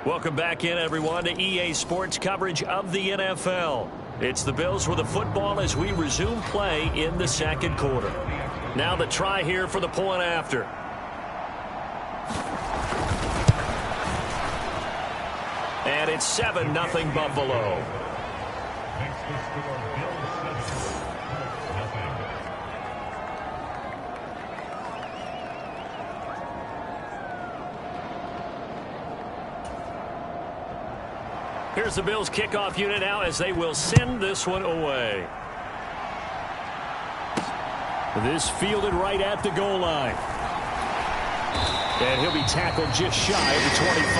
Welcome back in, everyone, to EA Sports coverage of the NFL. It's the Bills with the football as we resume play in the second quarter. Now the try here for the point after. And it's 7-0 Buffalo. Here's the Bills kickoff unit now as they will send this one away. This fielded right at the goal line. And he'll be tackled just shy of the 25.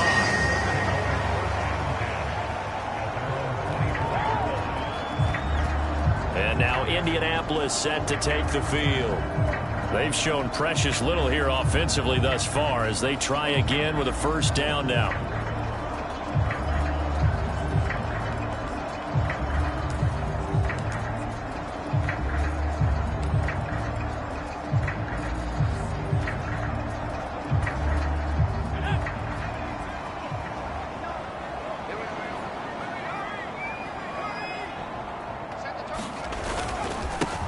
And now Indianapolis set to take the field. They've shown precious little here offensively thus far as they try again with a first down now.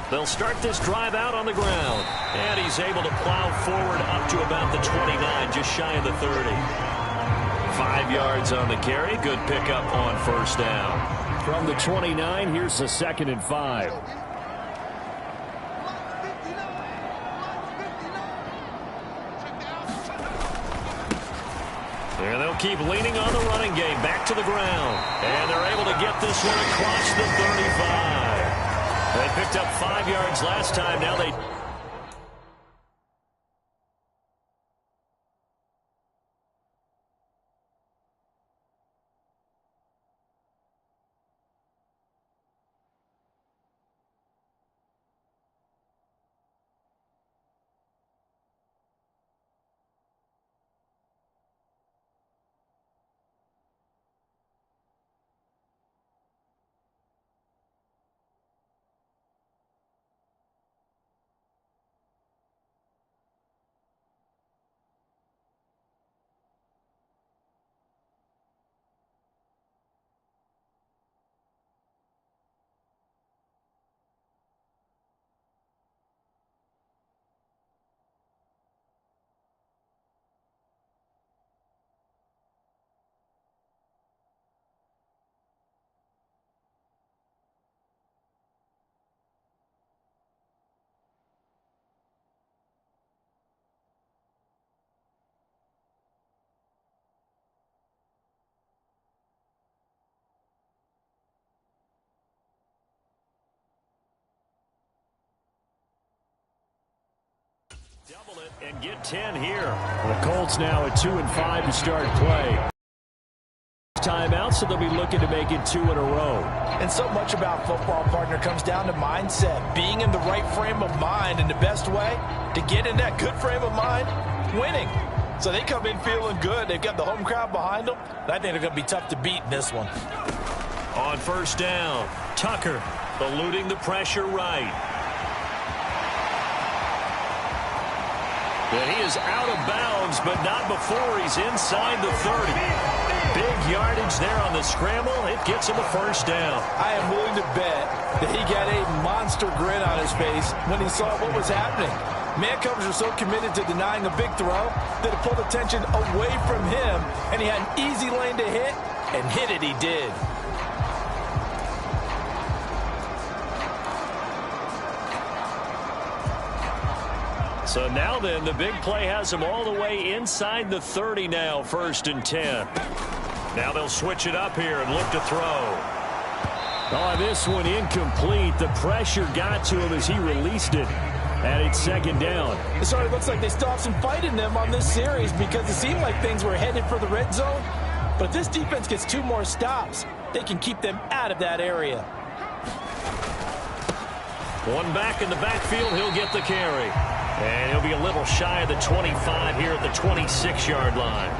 They'll start this drive out on the ground. And he's able to plow forward up to about the 29, just shy of the 30. 5 yards on the carry. Good pickup on first down. From the 29, here's the 2nd and 5. And they'll keep leaning on the running game. Back to the ground. And they're able to get this one across the 35. They picked up 5 yards last time. Now they... double it and get 10 here. The Colts now at 2 and 5 to start play. Timeout, so they'll be looking to make it 2 in a row. And so much about football, partner, comes down to mindset. Being in the right frame of mind, and the best way to get in that good frame of mind, winning. So they come in feeling good. They've got the home crowd behind them. And I think they're going to be tough to beat in this one. On first down, Tucker eluding the pressure right. And he is out of bounds, but not before he's inside the 30. Big yardage there on the scramble. It gets him a first down. I am willing to bet that he got a monster grin on his face when he saw what was happening. Man-covers are so committed to denying a big throw that it pulled attention away from him, and he had an easy lane to hit, and hit it he did. So now then, the big play has him all the way inside the 30 now, 1st and 10. Now they'll switch it up here and look to throw. Oh, this one incomplete. The pressure got to him as he released it. And it's 2nd down. It sort of looks like they still have some fight in them on this series because it seemed like things were headed for the red zone. But if this defense gets 2 more stops, they can keep them out of that area. One back in the backfield, he'll get the carry. And he'll be a little shy of the 25 here at the 26-yard line.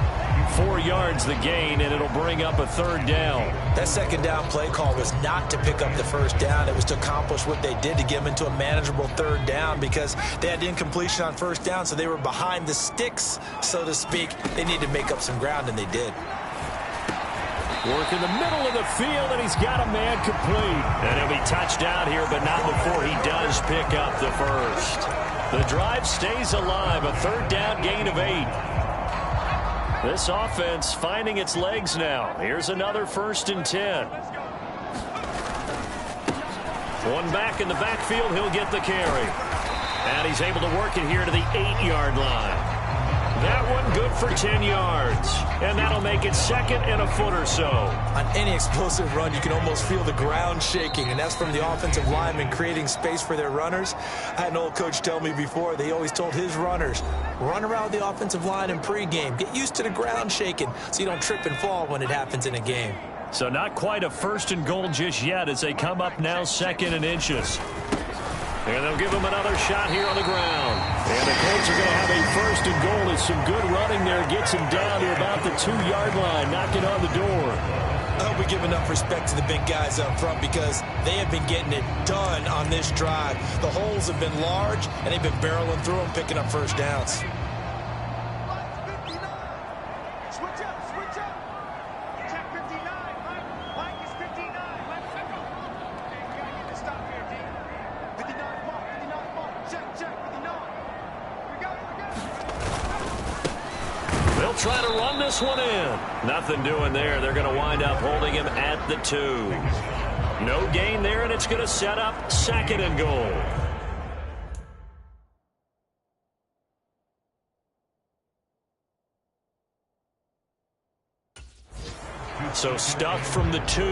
4 yards the gain, and it'll bring up a 3rd down. That 2nd down play call was not to pick up the 1st down. It was to accomplish what they did to get them into a manageable 3rd down because they had incompletion on 1st down, so they were behind the sticks, so to speak. They needed to make up some ground, and they did. Working the middle of the field, and he's got a man complete. And he'll be touched out here, but not before he does pick up the first. The drive stays alive, a third down gain of 8. This offense finding its legs now. Here's another 1st and 10. One back in the backfield, he'll get the carry. And he's able to work it here to the 8-yard line. That one good for 10 yards. And that'll make it 2nd and a foot or so. On any explosive run, you can almost feel the ground shaking, and that's from the offensive linemen creating space for their runners. I had an old coach tell me before, they always told his runners, run around the offensive line in pregame. Get used to the ground shaking so you don't trip and fall when it happens in a game. So not quite a 1st and goal just yet as they come up now 2nd and inches. And they'll give him another shot here on the ground. And the Colts are going to have a 1st and goal as some good running there gets him down to about the 2-yard line, knocking on the door. I hope we give enough respect to the big guys up front because they have been getting it done on this drive. The holes have been large, and they've been barreling through them, picking up first downs. Try to run this one in. Nothing doing there. They're going to wind up holding him at the 2. No gain there, and it's going to set up 2nd and goal. So stuck from the 2.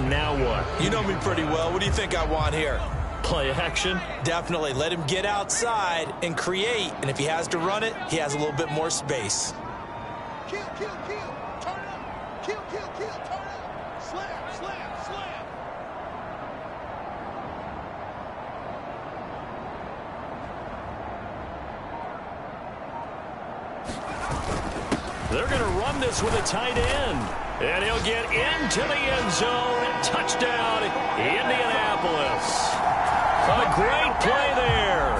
Now what? You know me pretty well. What do you think I want here? Play action? Definitely. Let him get outside and create. And if he has to run it, he has a little bit more space. Kill, kill, kill, turn up. Kill, kill, kill, turn up. Slam, slam, slam. They're going to run this with a tight end. And he'll get into the end zone. Touchdown, Indianapolis. A great play there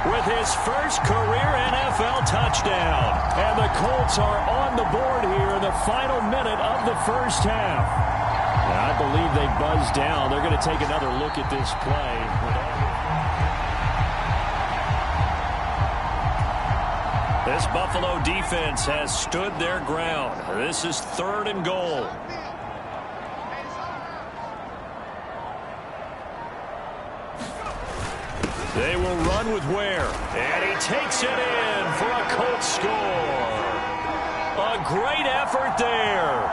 with his first career NFL touchdown. And the Colts are on the board here in the final minute of the first half. And I believe they buzzed down. They're going to take another look at this play. This Buffalo defense has stood their ground. This is 3rd and goal. They will run with Ware. And he takes it in for a Colts score. A great effort there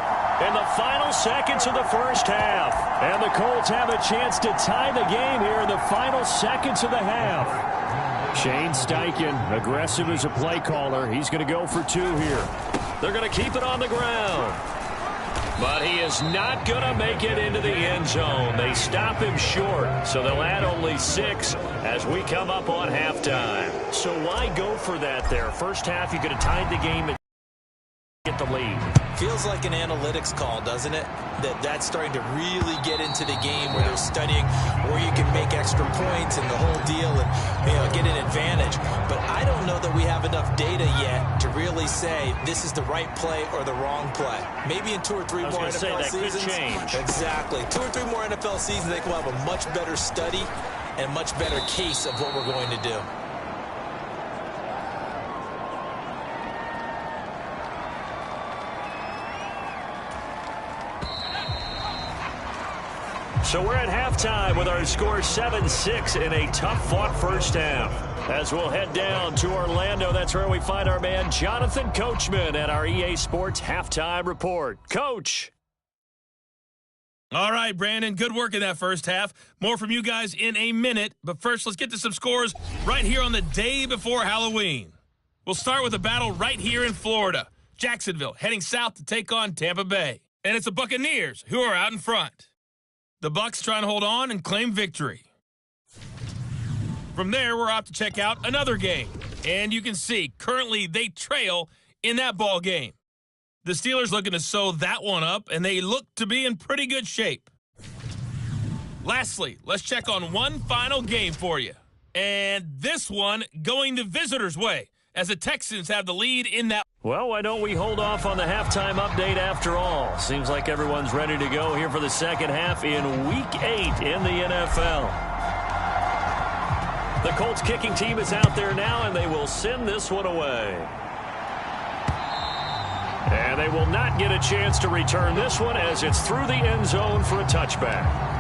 in the final seconds of the first half. And the Colts have a chance to tie the game here in the final seconds of the half. Shane Steichen, aggressive as a play caller. He's going to go for 2 here. They're going to keep it on the ground. But he is not going to make it into the end zone. They stop him short, so they'll add only 6 as we come up on halftime. So why go for that there? First half, you could have tied the game and get the lead. Feels like an analytics call, doesn't it? That's starting to really get into the game where they're studying where you can make extra points and the whole deal and get an advantage. But I don't know that we have enough data yet to really say this is the right play or the wrong play. Maybe in 2 or 3 more NFL seasons. Could change. Exactly. 2 or 3 more NFL seasons, I think we'll have a much better study and much better case of what we're going to do. So we're at halftime with our score 7-6 in a tough-fought first half. As we'll head down to Orlando, that's where we find our man Jonathan Coachman at our EA Sports Halftime Report. Coach. All right, Brandon, good work in that first half. More from you guys in a minute. But first, let's get to some scores right here on the day before Halloween. We'll start with a battle right here in Florida. Jacksonville heading south to take on Tampa Bay. And it's the Buccaneers who are out in front. The Bucs trying to hold on and claim victory. From there, we're off to check out another game. And you can see, currently, they trail in that ball game. The Steelers looking to sew that one up, and they look to be in pretty good shape. Lastly, let's check on one final game for you. And this one going the visitors' way, as the Texans have the lead in that. Well, why don't we hold off on the halftime update after all? Seems like everyone's ready to go here for the second half in Week 8 in the NFL. The Colts kicking team is out there now, and they will send this one away. And they will not get a chance to return this one as it's through the end zone for a touchback.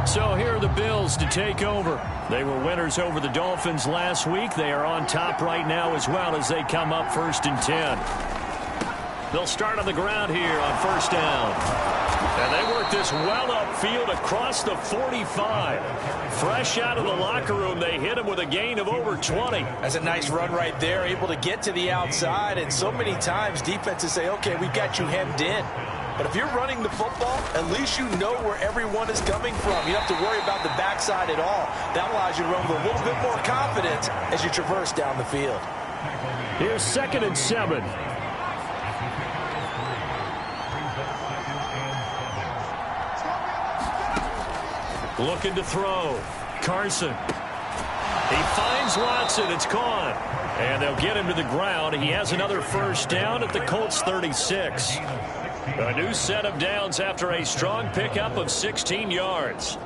So here are the Bills to take over. They were winners over the Dolphins last week. They are on top right now as well as they come up 1st and 10. They'll start on the ground here on 1st down. And they work this well upfield across the 45. Fresh out of the locker room, they hit him with a gain of over 20. That's a nice run right there, able to get to the outside. And so many times defenses say, okay, we've got you hemmed in. But if you're running the football, at least you know where everyone is coming from. You don't have to worry about the backside at all. That allows you to run with a little bit more confidence as you traverse down the field. Here's 2nd and 7. Looking to throw. Carson. He finds Watson. It's caught. And they'll get him to the ground. He has another 1st down at the Colts 36. A new set of downs after a strong pickup of 16 yards.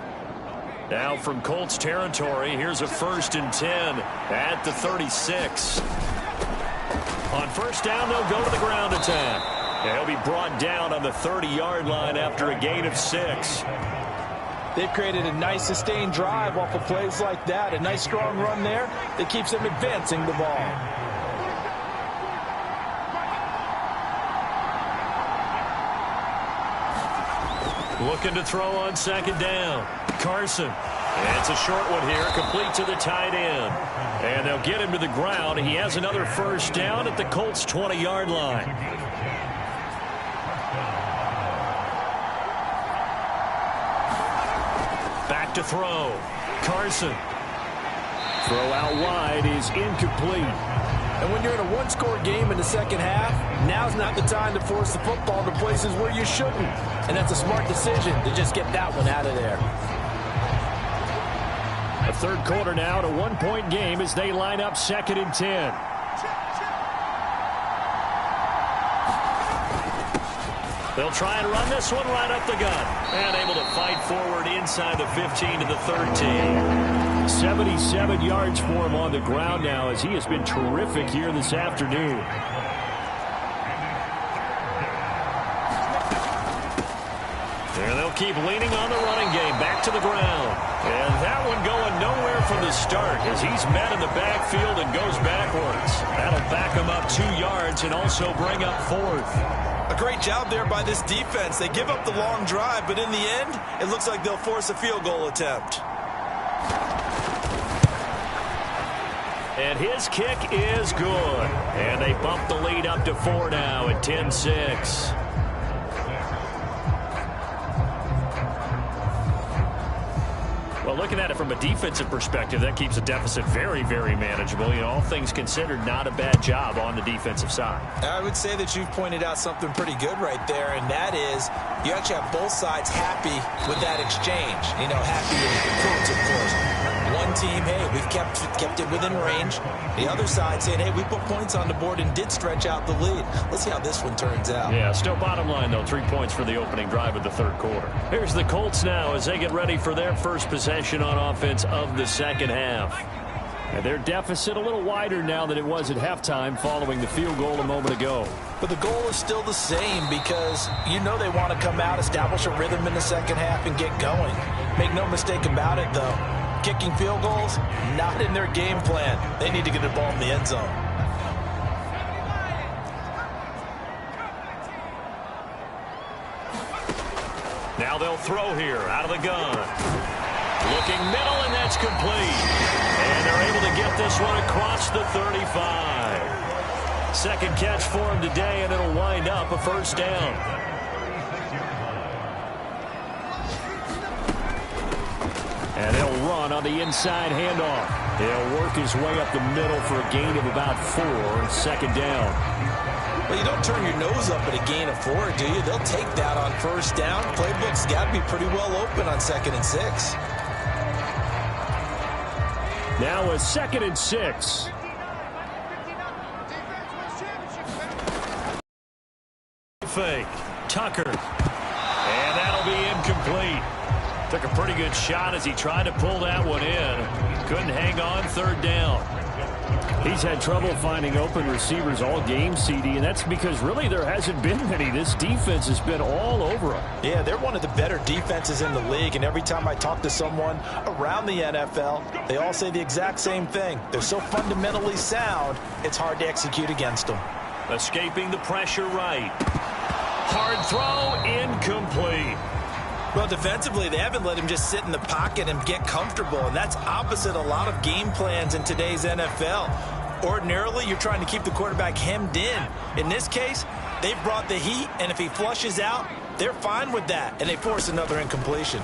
Now from Colts territory, here's a 1st and 10 at the 36. On 1st down, they'll go to the ground attack. And he'll be brought down on the 30-yard line after a gain of 6. They've created a nice sustained drive off of plays like that. A nice strong run there that keeps them advancing the ball. Looking to throw on 2nd down. Carson. And it's a short one here, complete to the tight end. And they'll get him to the ground. He has another 1st down at the Colts 20-yard line. Back to throw. Carson. Throw out wide is incomplete. And when you're in a one-score game in the second half, now's not the time to force the football to places where you shouldn't. And that's a smart decision to just get that one out of there. A 3rd quarter now, to 1-point game as they line up 2nd and 10. They'll try and run this one right up the gut. And able to fight forward inside the 15 to the 13. 77 yards for him on the ground now as he has been terrific here this afternoon. And they'll keep leaning on the running game back to the ground. And that one going nowhere from the start as he's met in the backfield and goes backwards. That'll back him up 2 yards and also bring up 4th. A great job there by this defense. They give up the long drive, but in the end, it looks like they'll force a field goal attempt. And his kick is good. And they bump the lead up to 4 now at 10-6. Well, looking at it from a defensive perspective, that keeps the deficit very, very manageable. You know, all things considered, not a bad job on the defensive side. I would say that you've pointed out something pretty good right there, and that is you actually have both sides happy with that exchange. You know, happy with the points, of course. One team, hey, we've kept it within range. The other side saying, hey, we put points on the board and did stretch out the lead. Let's see how this one turns out. Yeah, still bottom line, though, 3 points for the opening drive of the 3rd quarter. Here's the Colts now as they get ready for their first possession on offense of the second half. And their deficit a little wider now than it was at halftime following the field goal a moment ago. But the goal is still the same because you know they want to come out, establish a rhythm in the second half, and get going. Make no mistake about it, though. Kicking field goals, not in their game plan. They need to get the ball in the end zone. Now they'll throw here out of the gun. Looking middle, and that's complete. And they're able to get this one across the 35. Second catch for him today, and it'll wind up a 1st down. And they'll run on the inside handoff. He'll work his way up the middle for a gain of about 4. 2nd down. Well, you don't turn your nose up at a gain of 4, do you? They'll take that on 1st down. Playbook's got to be pretty well open on 2nd and 6. Now a 2nd and 6. fake. Tucker. And that'll be incomplete. Took a pretty good shot as he tried to pull that one in. Couldn't hang on, third down. He's had trouble finding open receivers all game, CD, and that's because really there hasn't been many. This defense has been all over him. Yeah, they're one of the better defenses in the league, and every time I talk to someone around the NFL, they all say the exact same thing. They're so fundamentally sound, it's hard to execute against them. Escaping the pressure right. Hard throw, incomplete. Well, defensively, they haven't let him just sit in the pocket and get comfortable, and that's opposite a lot of game plans in today's NFL. Ordinarily, you're trying to keep the quarterback hemmed in. In this case, they've brought the heat, and if he flushes out, they're fine with that, and they force another incompletion.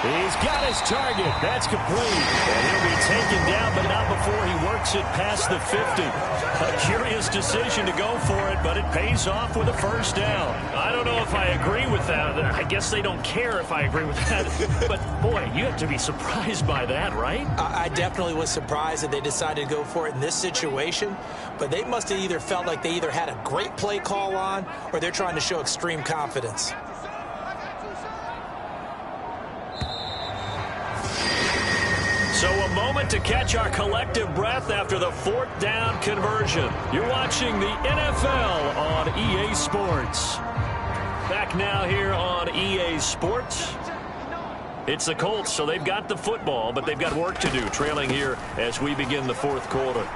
He's got his target. That's complete. And he'll be taken down, but not before he works it past the 50. A curious decision to go for it, but it pays off with a first down. I don't know if I agree with that. I guess they don't care if I agree with that. But, boy, you have to be surprised by that, right? I definitely was surprised that they decided to go for it in this situation, but they must have either felt like they either had a great play call on or they're trying to show extreme confidence. So a moment to catch our collective breath after the fourth down conversion. You're watching the NFL on EA Sports. Back now here on EA Sports. It's the Colts, so they've got the football, but they've got work to do, trailing here as we begin the fourth quarter.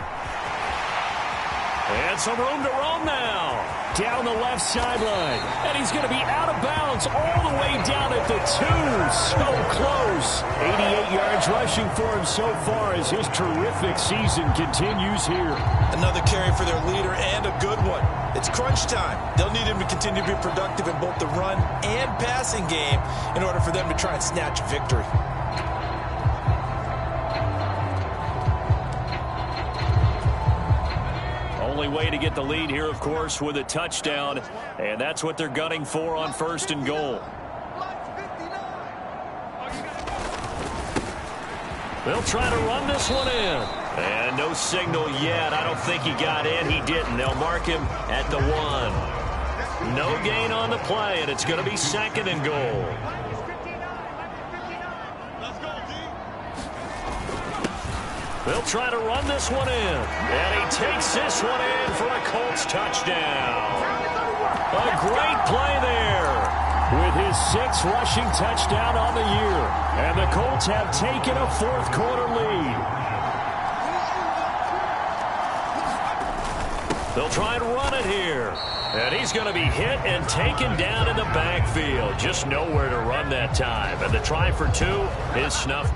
And some room to roam now. Down the left sideline. And he's going to be out of bounds all the way down at the 2. So close. 88 yards rushing for him so far as his terrific season continues here. Another carry for their leader and a good one. It's crunch time. They'll need him to continue to be productive in both the run and passing game in order for them to try and snatch a victory. Only way to get the lead here, of course, with a touchdown, and that's what they're gunning for on first and goal. They'll try to run this one in. And no signal yet. I don't think he got in. He didn't. They'll mark him at the 1. No gain on the play, and it's going to be second and goal. They'll try to run this one in. And he takes this one in for a Colts touchdown. A great play there. With his 6th rushing touchdown on the year. And the Colts have taken a fourth quarter lead. They'll try and run it here. And he's going to be hit and taken down in the backfield. Just nowhere to run that time. And the try for 2 is snuffed.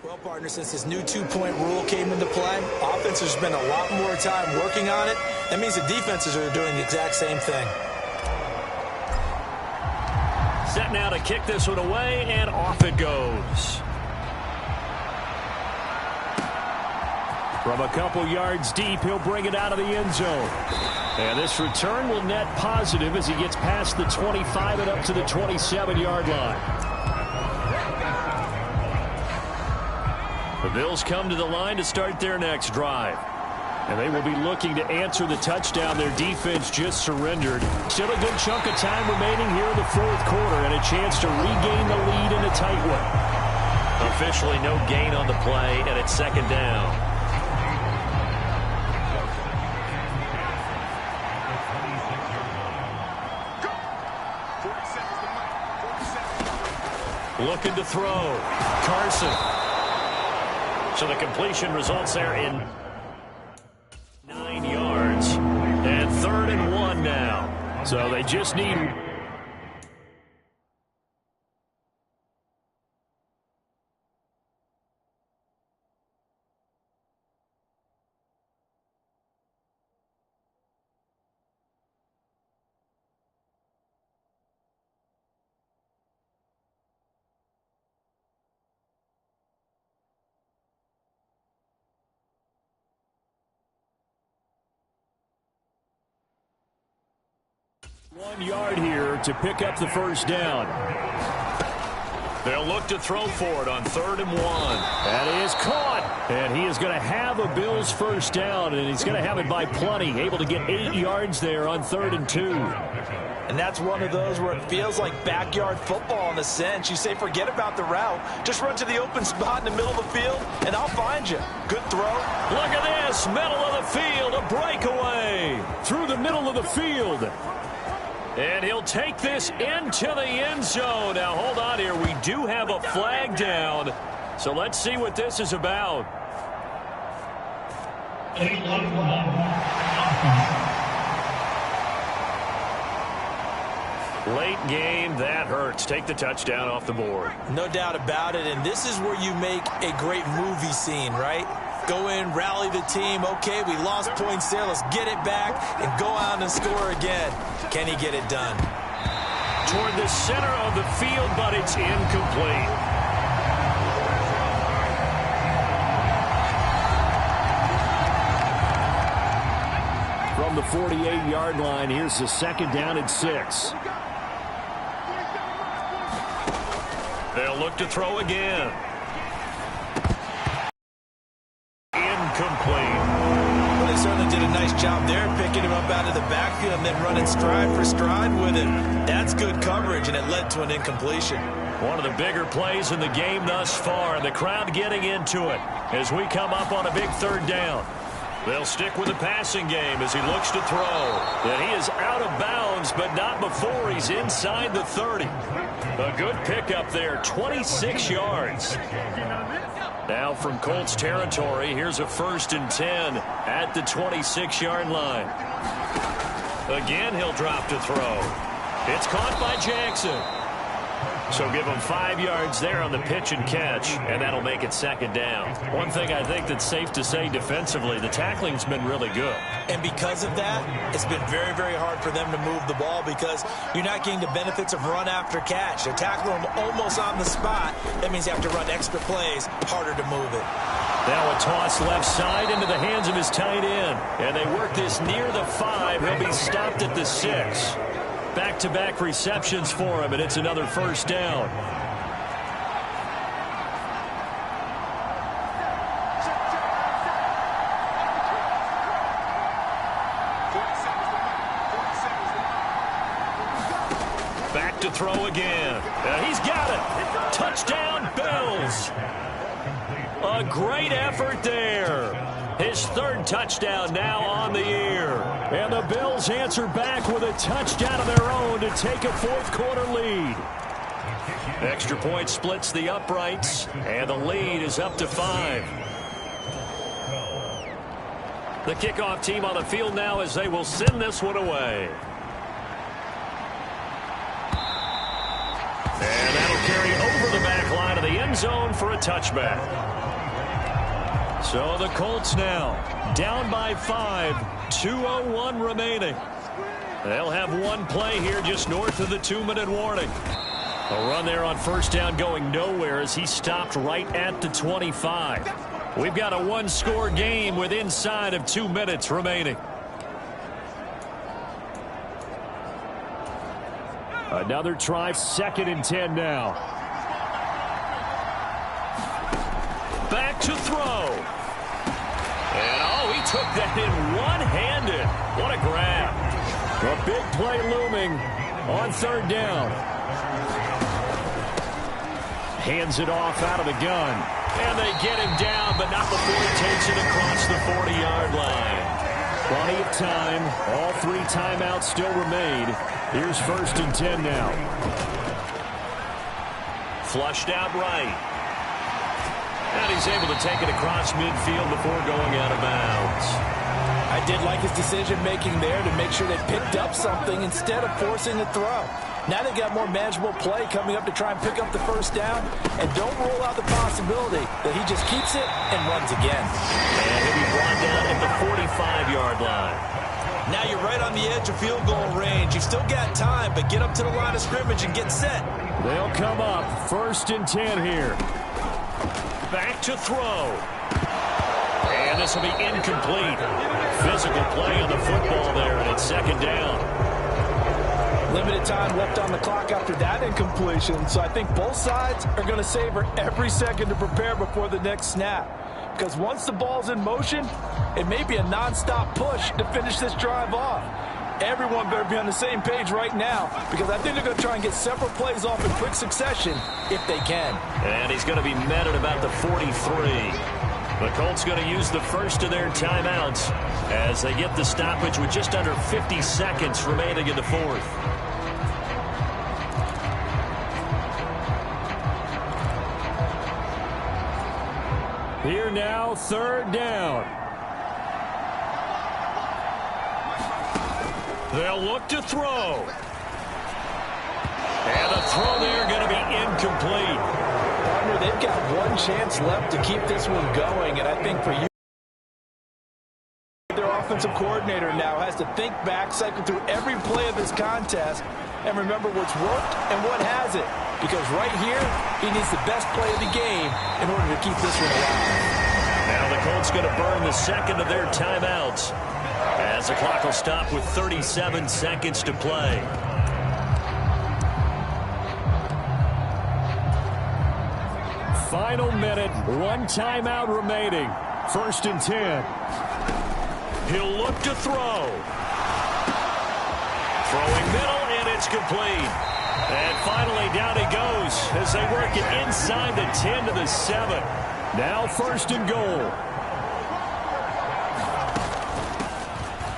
Well, partner, since this new two-point rule came into play, offense has spent a lot more time working on it. That means the defenses are doing the exact same thing. Set now to kick this one away, and off it goes. From a couple yards deep, he'll bring it out of the end zone. And this return will net positive as he gets past the 25 and up to the 27-yard line. The Bills come to the line to start their next drive. And they will be looking to answer the touchdown their defense just surrendered. Still a good chunk of time remaining here in the fourth quarter and a chance to regain the lead in a tight one. Officially no gain on the play, and it's second down. Looking to throw. Carson. So the completion results there in 9 yards. And 3rd and 1 now. So they just need... One yard here to pick up the first down. They'll look to throw for it on 3rd and 1. That is caught. And he is going to have a Bills first down, and he's going to have it by plenty. Able to get 8 yards there on 3rd and 2. And that's one of those where it feels like backyard football in a sense. You say forget about the route. Just run to the open spot in the middle of the field, and I'll find you. Good throw. Look at this. Middle of the field. A breakaway. Through the middle of the field. And he'll take this into the end zone. Now, hold on here. We do have a flag down. So let's see what this is about. Late game, that hurts. Take the touchdown off the board. No doubt about it, and this is where you make a great movie scene, right? Go in, rally the team. Okay, we lost points there. Let's get it back and go out and score again. Can he get it done? Toward the center of the field, but it's incomplete. From the 48-yard line, here's the 2nd down and 6. They'll look to throw again. Incomplete. Well, they certainly did a nice job there, picking him up out of the backfield and then running stride for stride with him. That's good coverage, and it led to an incompletion. One of the bigger plays in the game thus far, and the crowd getting into it as we come up on a big 3rd down. They'll stick with the passing game as he looks to throw. And he is out of bounds, but not before he's inside the 30. A good pickup there, 26 yards. Now from Colts territory, here's a 1st and 10 at the 26-yard line. Again, he'll drop to throw. It's caught by Jackson. So give him 5 yards there on the pitch and catch, and that'll make it 2nd down. One thing I think that's safe to say defensively, the tackling's been really good. And because of that, it's been very, very hard for them to move the ball because you're not getting the benefits of run after catch. They're tackling them almost on the spot. That means you have to run extra plays, harder to move it. Now a toss left side into the hands of his tight end. And they work this near the 5. He'll be stopped at the 6. Back-to-back receptions for him, and it's another 1st down. Back to throw again. He's got it. Touchdown, Bills. A great effort there. His 3rd touchdown now on the year. And the Bills answer back with a touchdown of their own to take a 4th quarter lead. Extra point splits the uprights, and the lead is up to 5. The kickoff team on the field now as they will send this one away. And that'll carry over the back line of the end zone for a touchback. So the Colts now down by 5, 2:01 remaining. They'll have one play here just north of the 2-minute warning. A run there on 1st down going nowhere as he stopped right at the 25. We've got a 1-score game with inside of 2 minutes remaining. Another try, 2nd and 10 now. Back to throw. And, oh, he took that in one-handed. What a grab. A big play looming on 3rd down. Hands it off out of the gun. And they get him down, but not before he takes it across the 40-yard line. Plenty of time. All 3 timeouts still remain. Here's 1st and 10 now. Flushed out right. And he's able to take it across midfield before going out of bounds. I did like his decision-making there to make sure they picked up something instead of forcing a throw. Now they've got more manageable play coming up to try and pick up the first down, and don't rule out the possibility that he just keeps it and runs again. And he'll be brought down at the 45-yard line. Now you're right on the edge of field goal range. You've still got time, but get up to the line of scrimmage and get set. They'll come up 1st and 10 here. Back to throw. And this will be incomplete. Physical play on the football there, and it's 2nd down. Limited time left on the clock after that incompletion, so I think both sides are going to savor every second to prepare before the next snap. Because once the ball's in motion, it may be a nonstop push to finish this drive off. Everyone better be on the same page right now, because I think they're going to try and get several plays off in quick succession if they can. And he's going to be met at about the 43. The Colts going to use the first of their timeouts as they get the stoppage with just under 50 seconds remaining in the 4th. Here now, 3rd down. They'll look to throw. And the throw there going to be incomplete. Partner, they've got one chance left to keep this one going, and I think for you, their offensive coordinator now has to think back, cycle through every play of this contest, and remember what's worked and what hasn't. Because right here, he needs the best play of the game in order to keep this one alive. Now the Colts going to burn the second of their timeouts as the clock will stop with 37 seconds to play. Final minute, 1 timeout remaining. 1st and 10. He'll look to throw. Throwing middle, and it's complete. And finally, down he goes as they work it inside the 10 to the 7. Now 1st and goal.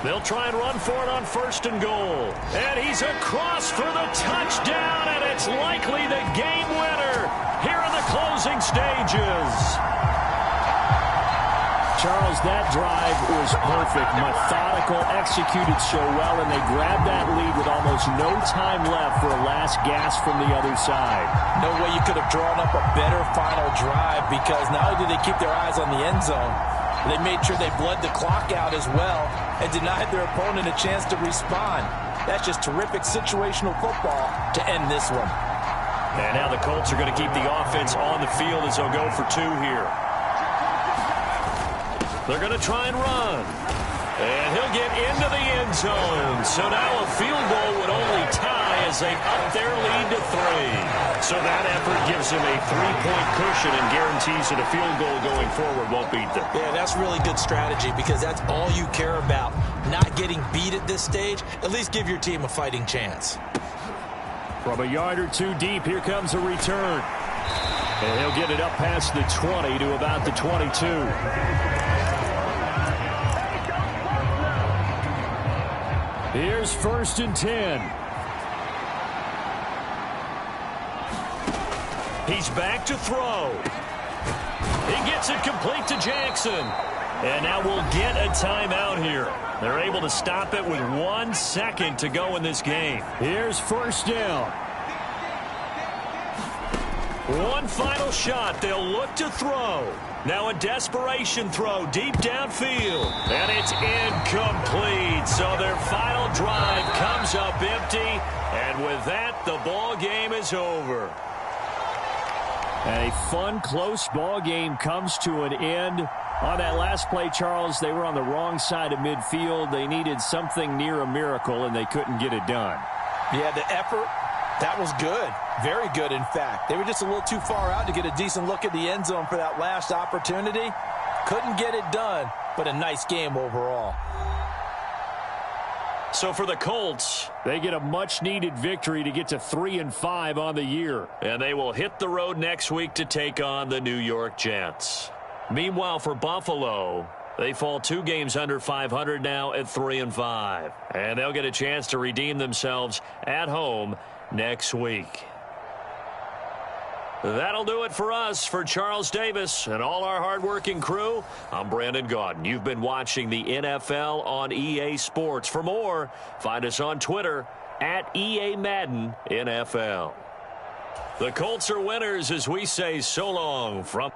They'll try and run for it on 1st and goal. And he's across for the touchdown, and it's likely the game winner here in the closing stages. Charles, that drive was perfect. Methodical, executed so well, and they grabbed that lead with almost no time left for a last gasp from the other side. No way you could have drawn up a better final drive, because not only did they keep their eyes on the end zone, they made sure they bled the clock out as well and denied their opponent a chance to respond. That's just terrific situational football to end this one. And now the Colts are going to keep the offense on the field as they'll go for 2 here. They're going to try and run. And he'll get into the end zone. So now a field goal would only tie as they up their lead to 3. So that effort gives them a 3-point cushion and guarantees that a field goal going forward won't beat them. Yeah, that's really good strategy, because that's all you care about. Not getting beat at this stage. At least give your team a fighting chance. From a yard or 2 deep, here comes a return. And he'll get it up past the 20 to about the 22. Here's 1st and 10. He's back to throw. He gets it complete to Jackson. And now we'll get a timeout here. They're able to stop it with 1 second to go in this game. Here's 1st down. One final shot. They'll look to throw. Now a desperation throw deep downfield. And it's incomplete. So their final drive comes up empty. And with that, the ball game is over. And a fun, close ball game comes to an end. On that last play, Charles, they were on the wrong side of midfield. They needed something near a miracle, and they couldn't get it done. Yeah, the effort, that was good. Very good, in fact. They were just a little too far out to get a decent look at the end zone for that last opportunity. Couldn't get it done, but a nice game overall. So for the Colts, they get a much-needed victory to get to 3-5 on the year. And they will hit the road next week to take on the New York Jets. Meanwhile, for Buffalo, they fall 2 games under 500 now at 3-5. And they'll get a chance to redeem themselves at home next week. That'll do it for us. For Charles Davis and all our hardworking crew, I'm Brandon Gaudin. You've been watching the NFL on EA Sports. For more, find us on Twitter at EA Madden NFL. The Colts are winners as we say so long from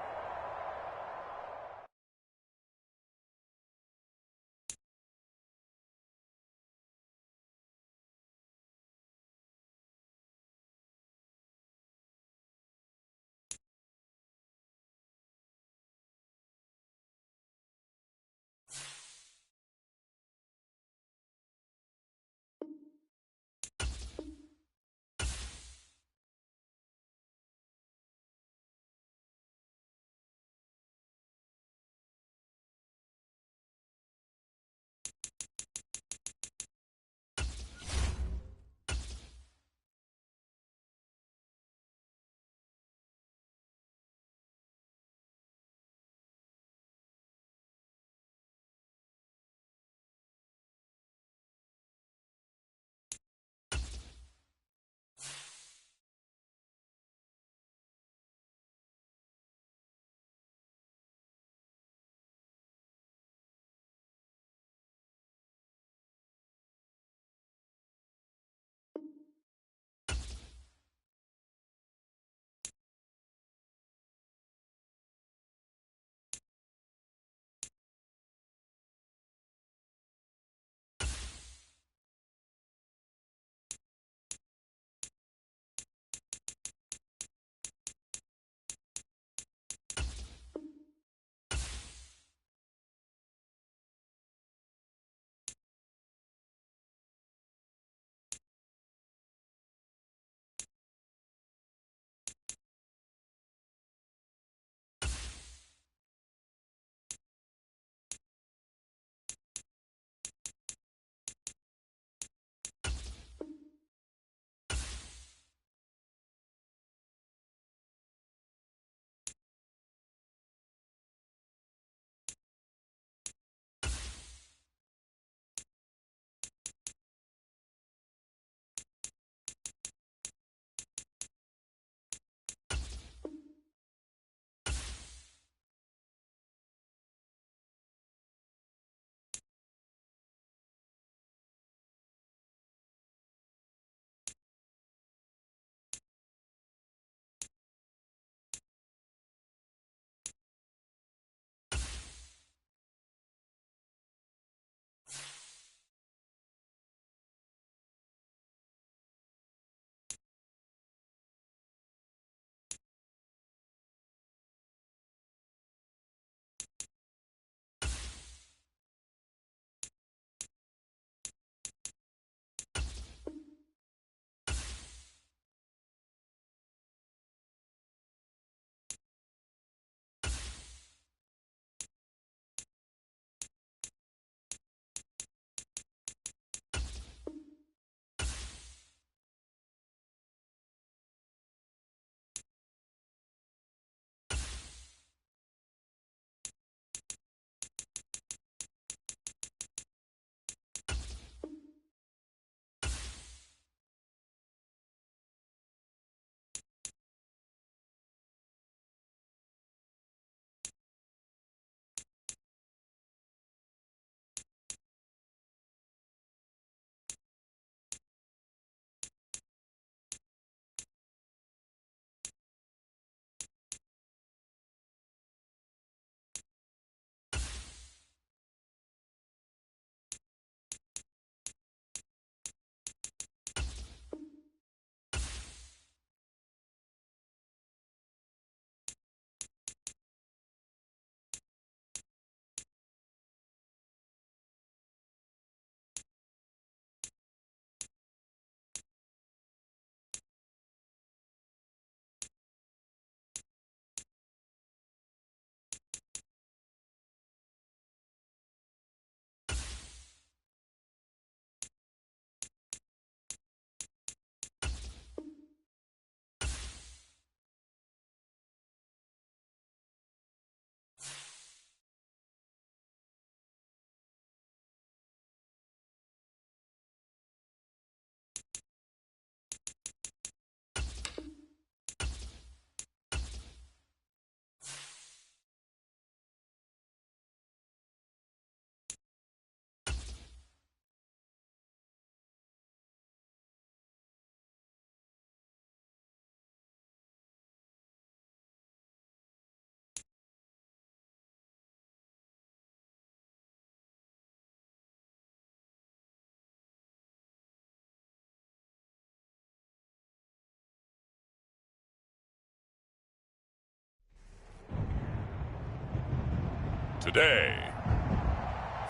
Today,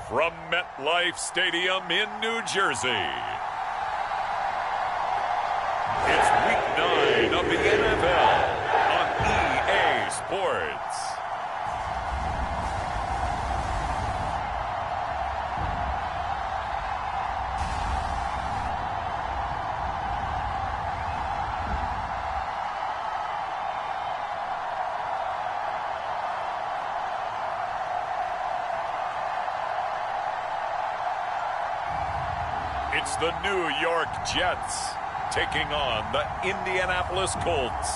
from MetLife Stadium in New Jersey, it's Week 9 of the NFL on EA Sports. It's the New York Jets taking on the Indianapolis Colts.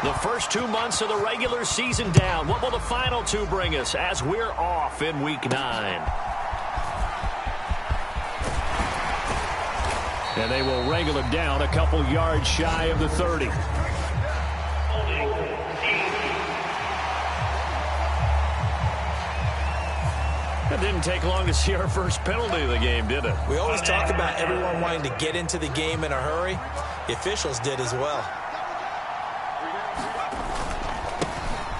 The first 2 months of the regular season down. What will the final 2 bring us as we're off in Week 9? And they will wrangle him down a couple yards shy of the 30. It didn't take long to see our first penalty of the game, did it? We always talk about everyone wanting to get into the game in a hurry. The officials did as well.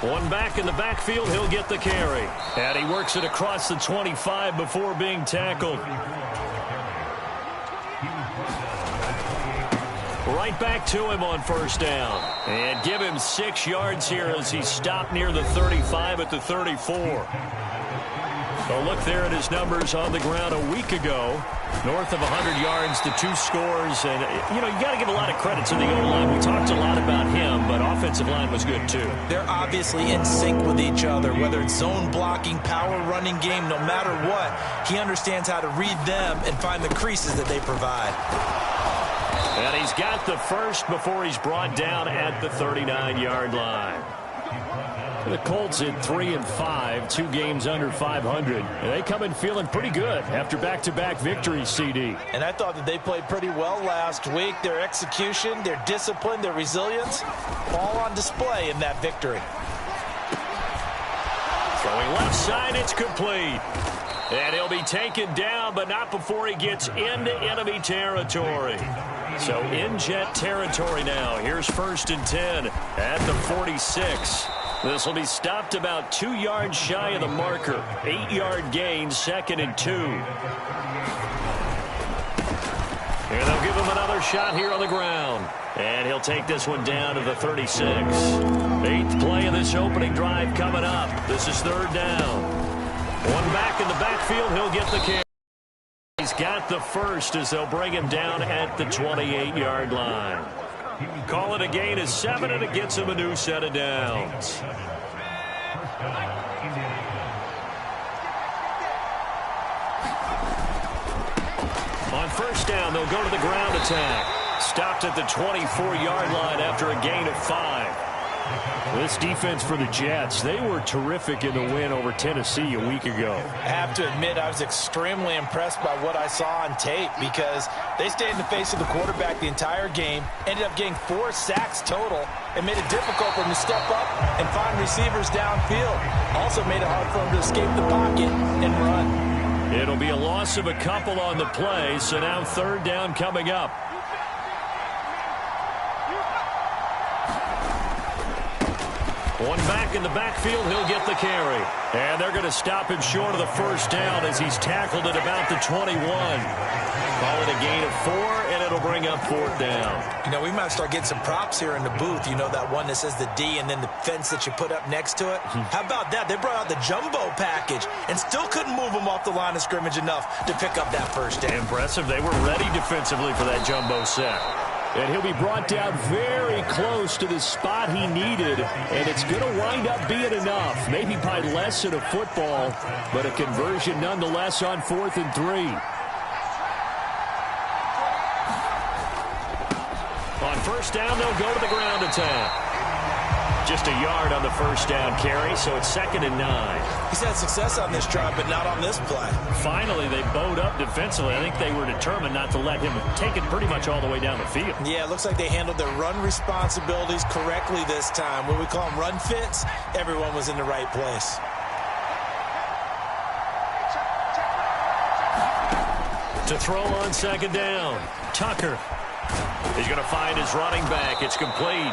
One back in the backfield, he'll get the carry. And he works it across the 25 before being tackled. Right back to him on first down. And give him 6 yards here as he stopped near the 35 at the 34. So look there at his numbers on the ground a week ago. North of 100 yards to 2 scores. And, you know, you got to give a lot of credit to the O-line. We talked a lot about him, but offensive line was good too. They're obviously in sync with each other, whether it's zone blocking, power running game, no matter what. He understands how to read them and find the creases that they provide. And he's got the first before he's brought down at the 39-yard line. The Colts at 3-5, 2 games under 500. And they come in feeling pretty good after back-to-back victories, CD. And I thought that they played pretty well last week. Their execution, their discipline, their resilience, all on display in that victory. Throwing left side, it's complete. And he'll be taken down, but not before he gets into enemy territory. So in Jet territory now. Here's 1st and 10 at the 46. This will be stopped about 2 yards shy of the marker. 8-yard gain, 2nd and 2. And they'll give him another shot here on the ground. And he'll take this one down to the 36. 8th play of this opening drive coming up. This is 3rd down. One back in the backfield, he'll get the carry. He's got the first as they'll bring him down at the 28-yard line. Call it a gain of 7, and it gets him a new set of downs. On first down, they'll go to the ground attack. Stopped at the 24-yard line after a gain of 5. This defense for the Jets, they were terrific in the win over Tennessee a week ago. I have to admit, I was extremely impressed by what I saw on tape because they stayed in the face of the quarterback the entire game, ended up getting 4 sacks total, and made it difficult for him to step up and find receivers downfield. Also made it hard for him to escape the pocket and run. It'll be a loss of a couple on the play, so now 3rd down coming up. One back in the backfield, he'll get the carry. And they're going to stop him short of the first down as he's tackled at about the 21. Call it a gain of 4, and it'll bring up 4th down. You know, we might start getting some props here in the booth. You know, that one that says the D and then the fence that you put up next to it? How about that? They brought out the jumbo package and still couldn't move him off the line of scrimmage enough to pick up that first down. Impressive. They were ready defensively for that jumbo set. And he'll be brought down very close to the spot he needed, and it's going to wind up being enough. Maybe by less than a football, but a conversion nonetheless on 4th and 3. On first down, they'll go to the ground attack. Just a yard on the first down carry, so it's 2nd and 9. He's had success on this drive, but not on this play. Finally, they bowed up defensively. I think they were determined not to let him take it pretty much all the way down the field. Yeah, it looks like they handled their run responsibilities correctly this time. What we call them run fits, everyone was in the right place. To throw on second down. Tucker. He's going to find his running back. It's complete.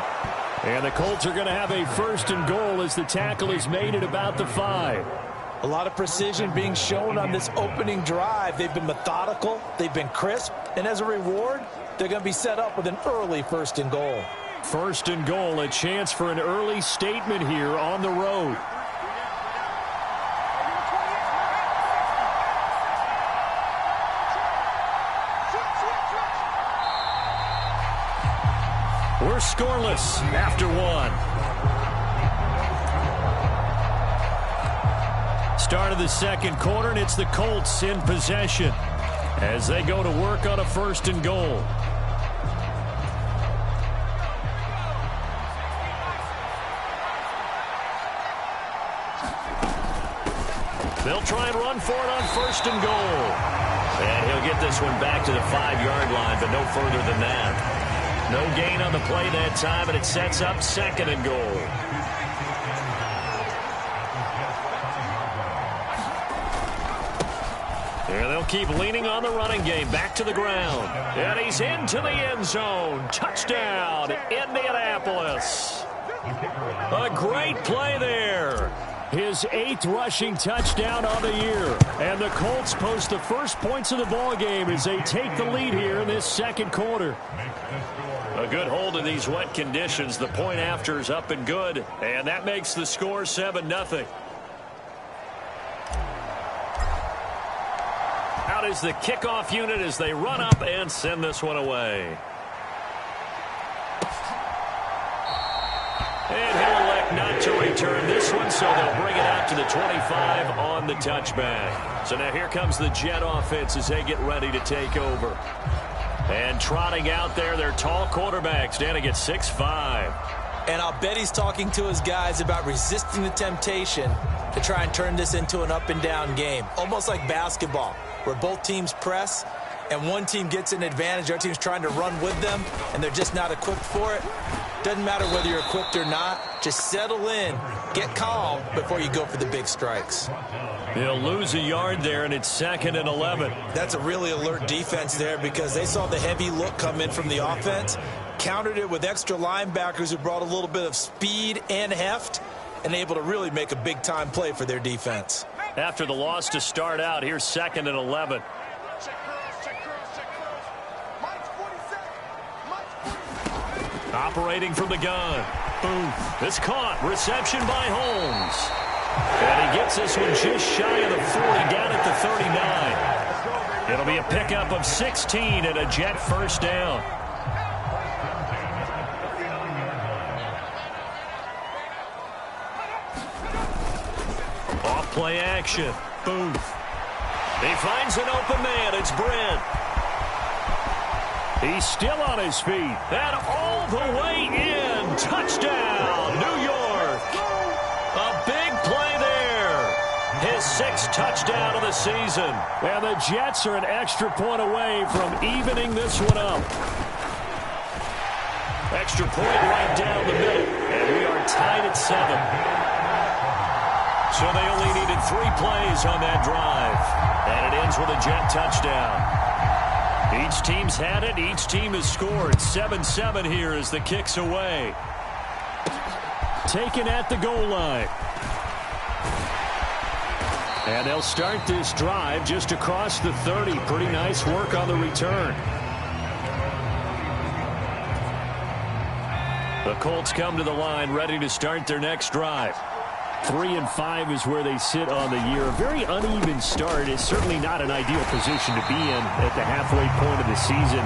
And the Colts are going to have a 1st and goal as the tackle is made at about the 5. A lot of precision being shown on this opening drive. They've been methodical. They've been crisp. And as a reward, they're going to be set up with an early 1st and goal. 1st and goal, a chance for an early statement here on the road. We're scoreless after 1. Start of the second quarter, and it's the Colts in possession as they go to work on a 1st and goal. They'll try and run for it on 1st and goal. And he'll get this one back to the 5-yard line, but no further than that. No gain on the play that time, and it sets up 2nd and goal. And they'll keep leaning on the running game. Back to the ground. And he's into the end zone. Touchdown, Indianapolis. A great play there. His 8th rushing touchdown on the year. And the Colts post the first points of the ball game as they take the lead here in this second quarter. A good hold in these wet conditions. The point after is up and good. And that makes the score 7-0. Out is the kickoff unit as they run up and send this one away. And he'll elect not to return this one, so they'll bring it out to the 25 on the touchback. So now here comes the Jet offense as they get ready to take over. And trotting out there, their tall quarterback standing at 6'5". And I'll bet he's talking to his guys about resisting the temptation to try and turn this into an up-and-down game. Almost like basketball, where both teams press, and one team gets an advantage, the other team's trying to run with them, and they're just not equipped for it. Doesn't matter whether you're equipped or not. Just settle in, get calm before you go for the big strikes. He'll lose a yard there, and it's 2nd and 11. That's a really alert defense there because they saw the heavy look come in from the offense, countered it with extra linebackers who brought a little bit of speed and heft, and able to really make a big-time play for their defense. After the loss to start out, here's 2nd and 11. Operating from the gun. Boom. It's caught. Reception by Holmes. And he gets this one just shy of the 40, down at the 39. It'll be a pickup of 16 and a Jet 1st down. Off play action. Boom. He finds an open man. It's Brent. He's still on his feet. And all the way in. Touchdown, New York. A big play there. His 6th touchdown of the season. And the Jets are an extra point away from evening this one up. Extra point right down the middle. And we are tied at 7. So they only needed 3 plays on that drive. And it ends with a Jet touchdown. Each team's had it. Each team has scored. 7-7 here as the kick's away. Taken at the goal line. And they'll start this drive just across the 30. Pretty nice work on the return. The Colts come to the line ready to start their next drive. 3-5 is where they sit on the year. A very uneven start. It's certainly not an ideal position to be in at the halfway point of the season.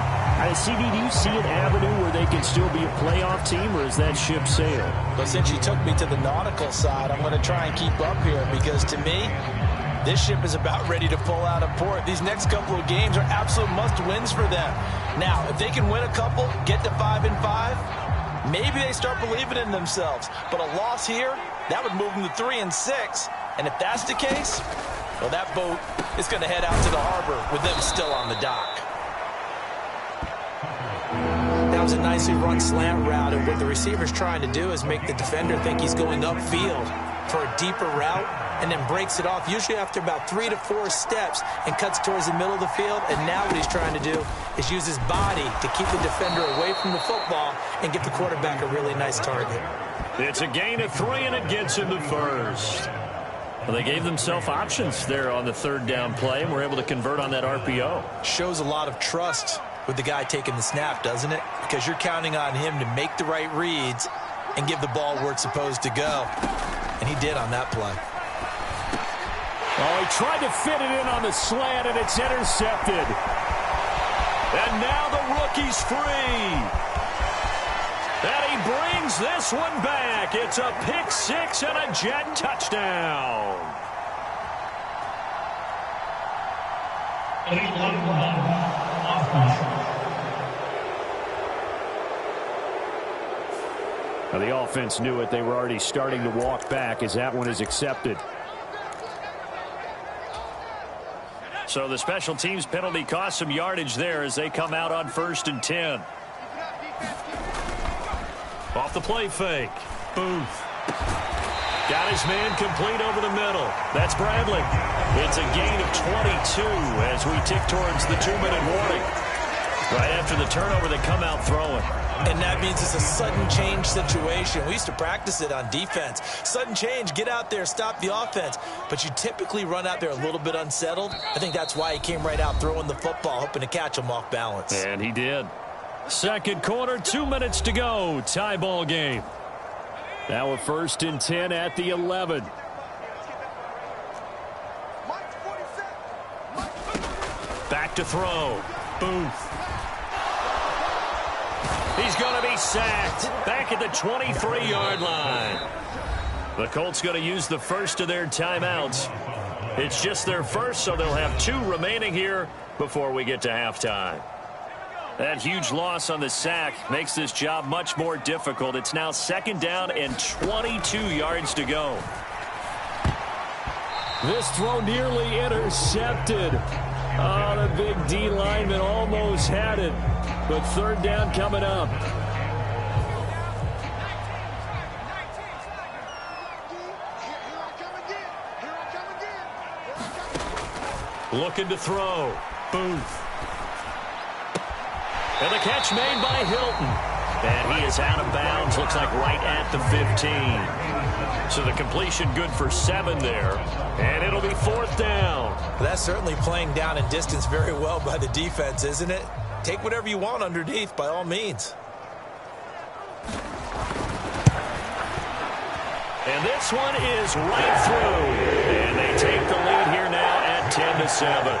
CD, do you see an avenue where they can still be a playoff team, or is that ship sailed? But since you took me to the nautical side, I'm going to try and keep up here because to me, this ship is about ready to pull out of port. These next couple of games are absolute must-wins for them. Now, if they can win a couple, get to 5-5, maybe they start believing in themselves. But a loss here, that would move them to 3-6. And if that's the case, well, that boat is going to head out to the harbor with them still on the dock. That was a nicely run slant route, and what the receiver's trying to do is make the defender think he's going upfield. for a deeper route and then breaks it off, usually after about 3 to 4 steps, and cuts towards the middle of the field. And now what he's trying to do is use his body to keep the defender away from the football and give the quarterback a really nice target. It's a gain of 3, and it gets him to first. Well, they gave themselves options there on the third down play, and were able to convert on that RPO. Shows a lot of trust with the guy taking the snap, doesn't it? Because you're counting on him to make the right reads and give the ball where it's supposed to go. And he did on that play. Oh, he tried to fit it in on the slant, and it's intercepted. And now the rookie's free. And he brings this one back. It's a pick 6 and a Jet touchdown. Now the offense knew it. They were already starting to walk back as that one is accepted. So the special teams penalty cost some yardage there as they come out on 1st and 10. Off the play fake. Booth. Got his man complete over the middle. That's Bradley. It's a gain of 22 as we tick towards the 2-minute warning. Right after the turnover, they come out throwing. And that means it's a sudden change situation. We used to practice it on defense. Sudden change, get out there, stop the offense. But you typically run out there a little bit unsettled. I think that's why he came right out throwing the football, hoping to catch him off balance. And he did. Second quarter, 2 minutes to go. Tie ball game. Now a 1st and 10 at the 11. Back to throw. Booth. He's going to be sacked back at the 23-yard line. The Colts going to use the first of their timeouts. It's just their first, so they'll have 2 remaining here before we get to halftime. That huge loss on the sack makes this job much more difficult. It's now 2nd down and 22 yards to go. This throw nearly intercepted. Oh, the big D lineman almost had it. But 3rd down coming up. Looking to throw. Booth. And the catch made by Hilton. And he is out of bounds. Looks like right at the 15. So the completion good for 7 there. And it'll be 4th down. That's certainly playing down in distance very well by the defense, isn't it? Take whatever you want underneath, by all means. And this one is right through. And they take the lead here now at 10-7.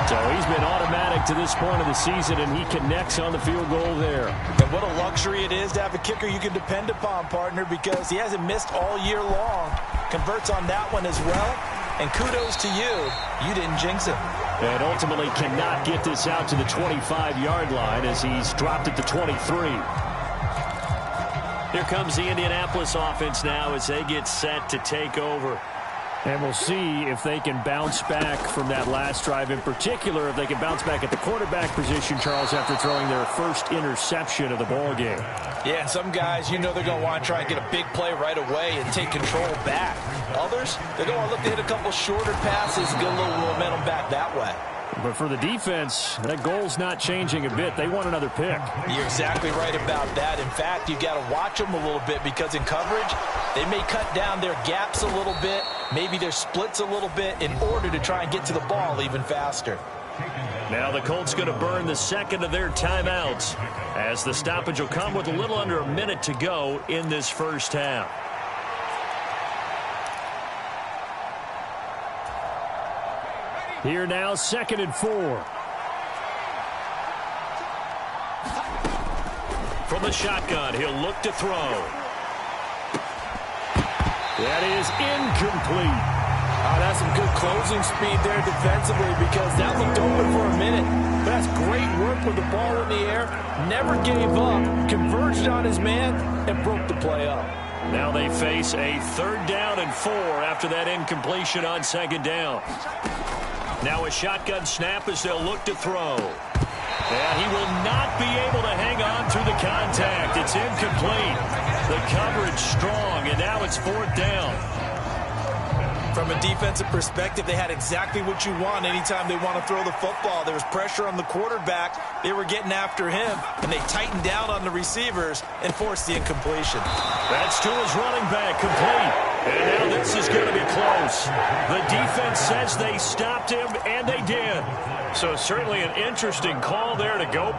So he's been automatic to this point of the season, and he connects on the field goal there. And what a luxury it is to have a kicker you can depend upon, partner, because he hasn't missed all year long. Converts on that one as well. And kudos to you. You didn't jinx him. And ultimately cannot get this out to the 25-yard line as he's dropped it to 23. Here comes the Indianapolis offense now as they get set to take over. And we'll see if they can bounce back from that last drive, in particular if they can bounce back at the quarterback position, Charles, after throwing their first interception of the ball game. Yeah, and some guys, you know they're going to want to try and get a big play right away and take control back. Others, they're going to look to hit a couple shorter passes and get a little momentum back that way. But for the defense, that goal's not changing a bit. They want another pick. You're exactly right about that. In fact, you've got to watch them a little bit because in coverage, they may cut down their gaps a little bit, maybe their splits a little bit in order to try and get to the ball even faster. Now the Colts going to burn the 2nd of their timeouts as the stoppage will come with a little under a minute to go in this first half. Here now, 2nd and 4. From the shotgun, he'll look to throw. That is incomplete. Oh, that's some good closing speed there defensively because that looked open for a minute. But that's great work with the ball in the air. Never gave up, converged on his man, and broke the play up. Now they face a 3rd down and 4 after that incompletion on 2nd down. Now a shotgun snap as they'll look to throw. And he will not be able to hang on through the contact. It's incomplete. The coverage strong, and now it's 4th down. From a defensive perspective, they had exactly what you want anytime they want to throw the football. There was pressure on the quarterback. They were getting after him, and they tightened down on the receivers and forced the incompletion. That's to his running back, complete. And now this is going to be close. The defense says they stopped him, and they did. So certainly an interesting call there to go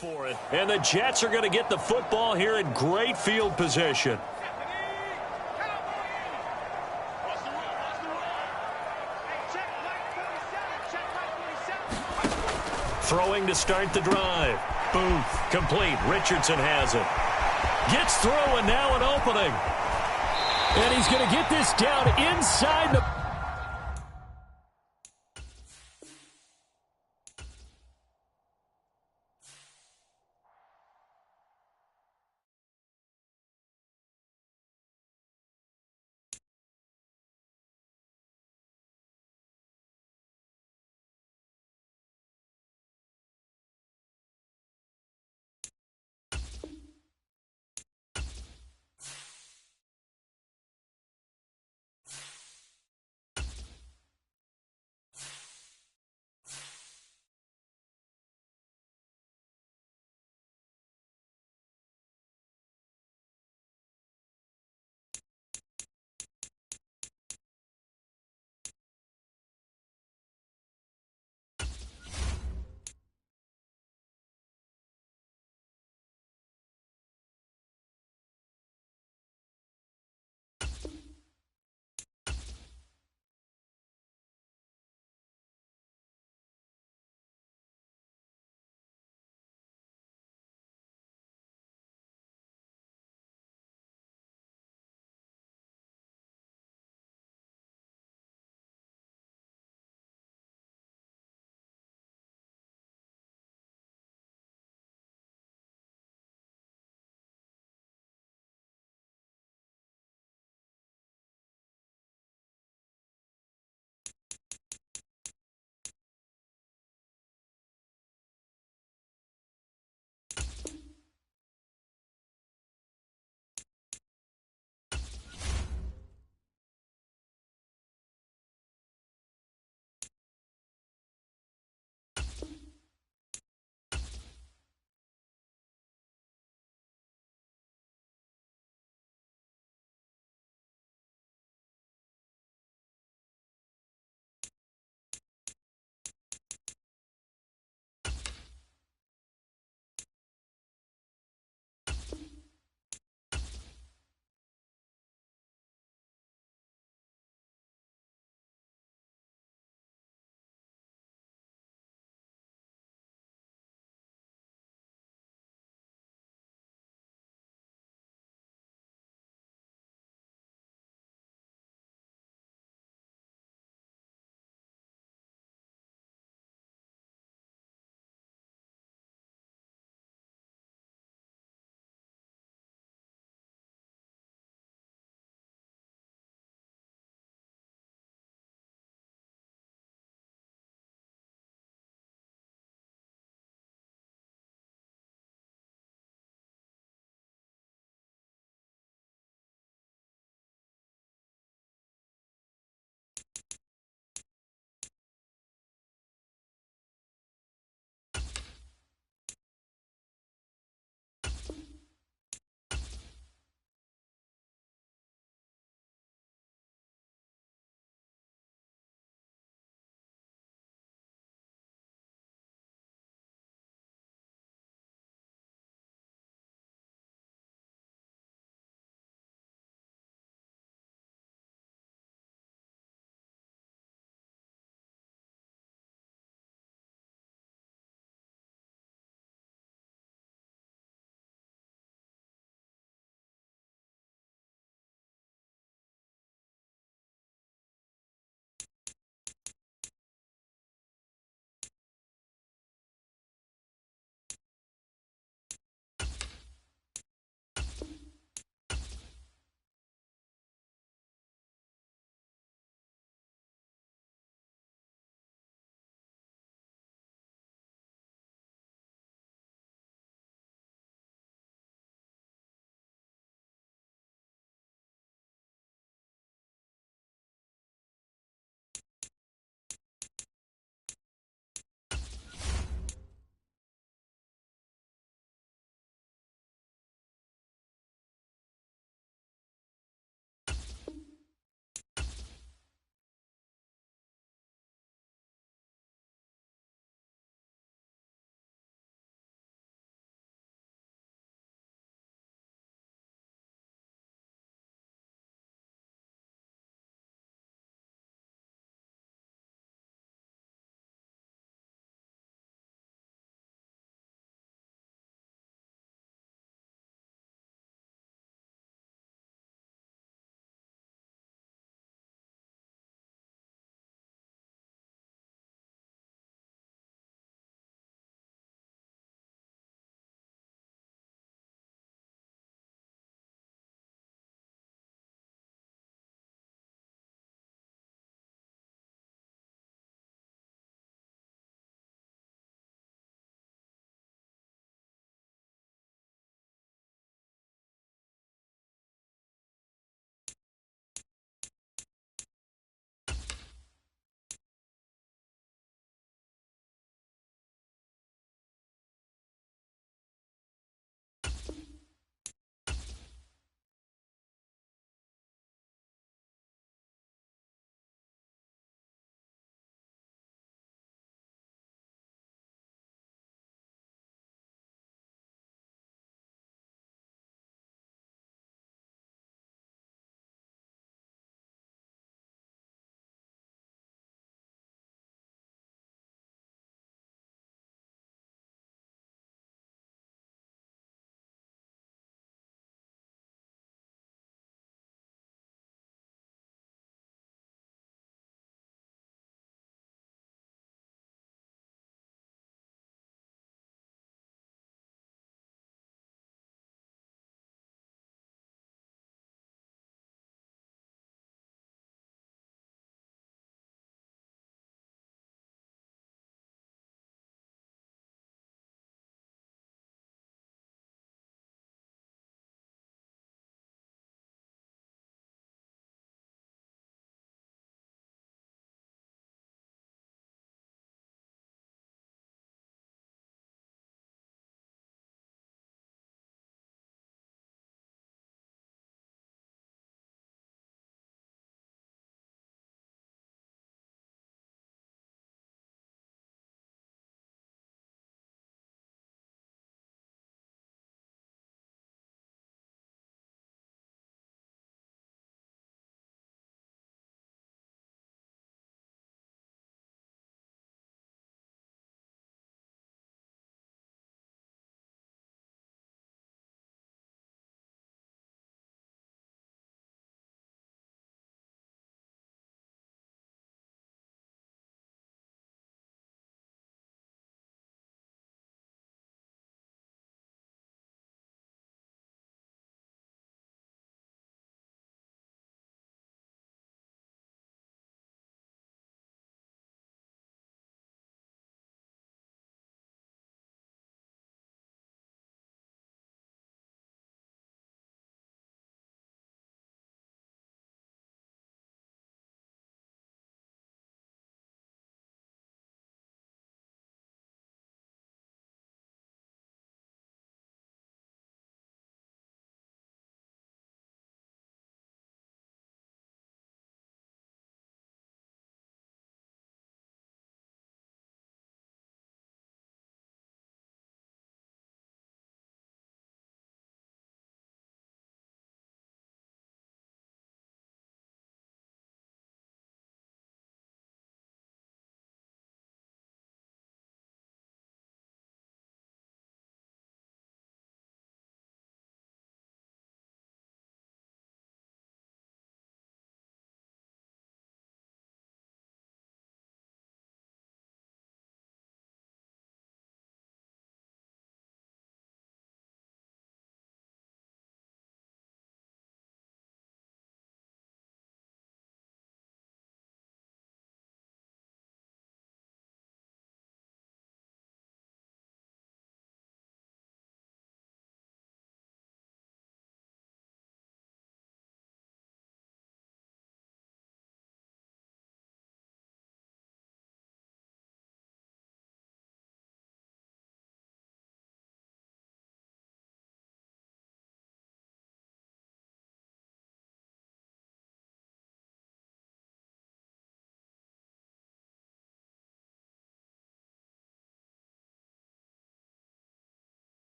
for it. And the Jets are going to get the football here in great field position. Throwing to start the drive. Booth, complete. Richardson has it. Gets through, and now an opening. And he's going to get this down inside the